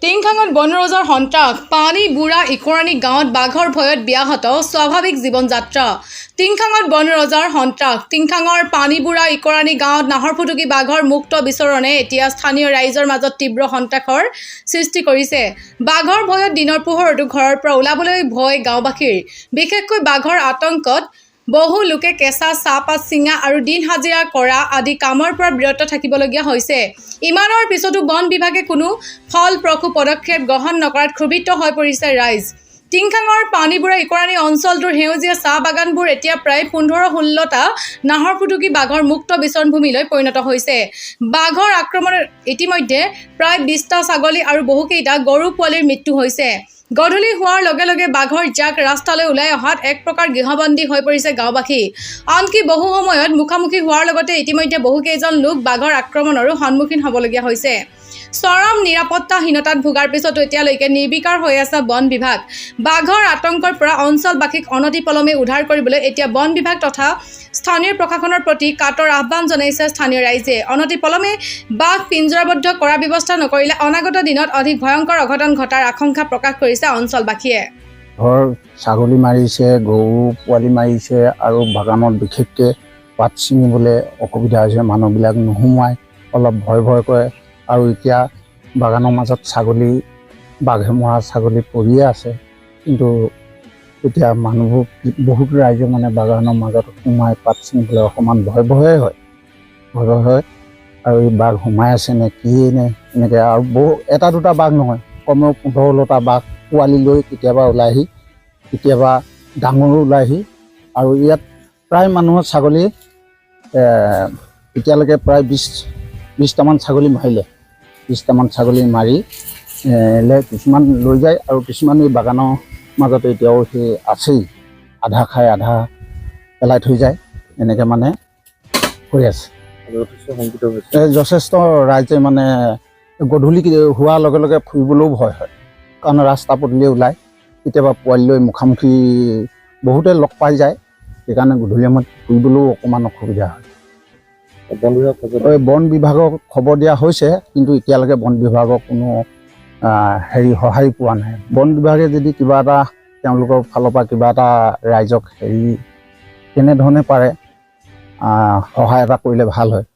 টিংখাঙত বনৰজাৰ সন্ত্ৰাস পানী বুঢ়া ইকৰাণী গাঁৱত বাঘৰ ভয়ত ব্যাহত স্বাভাৱিক জীৱন যাত্ৰা। টিংখাঙত বনৰজাৰ সন্ত্ৰাস টিংখাঙৰ পানীবুঢ়া ইকৰাণী গাঁৱত নাহৰফুটুকী বাঘৰ মুক্ত বিচৰণে এতিয়া স্থানীয় ৰাইজৰ মাজত তীব্ৰ সন্ত্ৰাসৰ সৃষ্টি কৰিছে। বাঘৰ ভয়ত দিনৰ পোহৰতো ঘৰৰ পৰা ওলাবলৈ ভয় গাঁওবাসীৰ। বিশেষকৈ বাঘৰ আতংকত বহু লোকে কেঁচা চাহপাত ছিঙা আৰু দিন হাজিৰা কৰা আদি কামৰ পৰা বিৰত থাকিবলগীয়া হৈছে। ইমানৰ পিছতো বন বিভাগে কোনো ফলপ্ৰসূ পদক্ষেপ গ্ৰহণ নকৰাত ক্ষোভিত হৈ পৰিছে ৰাইজ। টিংখাঙৰ পানীবুঢ়া ইকৰাণী অঞ্চলটোৰ সেউজীয়া চাহ বাগানবোৰ এতিয়া প্ৰায় 15-16টা নাহৰফুটুকী বাঘৰ মুক্ত বিচৰণভূমিলৈ পৰিণত হৈছে। বাঘৰ আক্ৰমণত ইতিমধ্যে প্ৰায় 20টা ছাগলী আৰু বহুকেইটা গৰু পোৱালীৰ মৃত্যু হৈছে। গধূলি হোৱাৰ লগে লগে বাঘৰ জাক ৰাস্তালৈ ওলাই অহাত এক প্ৰকাৰ গৃহবন্দী হৈ পৰিছে গাঁওবাসী। আনকি বহু সময়ত মুখামুখি হোৱাৰ লগতে ইতিমধ্যে বহুকেইজন লোক বাঘৰ আক্ৰমণৰো সন্মুখীন হ'বলগীয়া হৈছে। চৰম নিৰাপত্তাহীনতাত ভোগাৰ পিছতো এতিয়ালৈকে নিৰ্বিকাৰ হৈ আছে বন বিভাগ। বাঘৰ আতংকৰ পৰা অঞ্চলবাসীক অনতিপলমে উদ্ধাৰ কৰিবলৈ এতিয়া বন বিভাগ তথা স্থানীয় প্ৰশাসনৰ প্ৰতি কাতৰ আহ্বান জনাইছে স্থানীয় ৰাইজে। অনতিপলমে বাঘ পিঞ্জৰাবদ্ধ কৰাৰ ব্যৱস্থা নকৰিলে অনাগত দিনত অধিক ভয়ংকৰ অঘটন ঘটাৰ আশংকা প্ৰকাশ কৰিছে অঞ্চলবাসীয়ে। ঘৰ ছাগলী মাৰিছে, গৰু পোৱালি মাৰিছে আৰু বাগানত বিশেষকৈ পাত ছিঙিবলৈ অসুবিধা হৈছে। মানুহবিলাক নোসোমাই অলপ ভয় কৰে আৰু এতিয়া বাগানৰ মাজত ছাগলী বাঘে মৰা ছাগলী পৰিয়ে আছে। কিন্তু এতিয়া মানুহবোৰ বহুত ৰাইজে বাগানৰ মাজত সোমাই পাত ছিঙিবলৈ অকণমান ভয়ে হয় আৰু এই বাঘ সোমাই আছে নে কি নে এনেকৈ। আৰু এটা দুটা বাঘ নহয়, কমেও 15-16টা বাঘ পোৱালি লৈ কেতিয়াবা ওলাইহি, কেতিয়াবা ডাঙৰো ওলাইহি। আৰু ইয়াত প্ৰায় মানুহৰ ছাগলী এতিয়ালৈকে প্ৰায় 20টামান ছাগলী মাৰিলে। 20টামান ছাগলী মাৰি কিছুমান লৈ যায় আৰু কিছুমান এই বাগানৰ মাজতে এতিয়াও সেই আছেই, আধা খাই আধা পেলাই থৈ যায়। এনেকৈ হৈ আছে। যথেষ্ট ৰাইজে গধূলি হোৱাৰ লগে লগে ফুৰিবলৈও ভয় হয়, কাৰণ ৰাস্তা পদূলি ওলায় কেতিয়াবা পোৱালি লৈ মুখামুখি বহুতে লগ পাই যায়। সেইকাৰণে গধূলি সময়ত ফুৰিবলৈও অকণমান অসুবিধা হয়। বন বিভাগক খবৰ দিয়া হৈছে, কিন্তু এতিয়ালৈকে বন বিভাগৰ কোনো সঁহাৰি পোৱা নাই। বন বিভাগে যদি কিবা এটা তেওঁলোকৰ ফালৰ পৰা কিবা এটা ৰাইজক কেনেধৰণে পাৰে সহায় এটা কৰিলে ভাল হয়।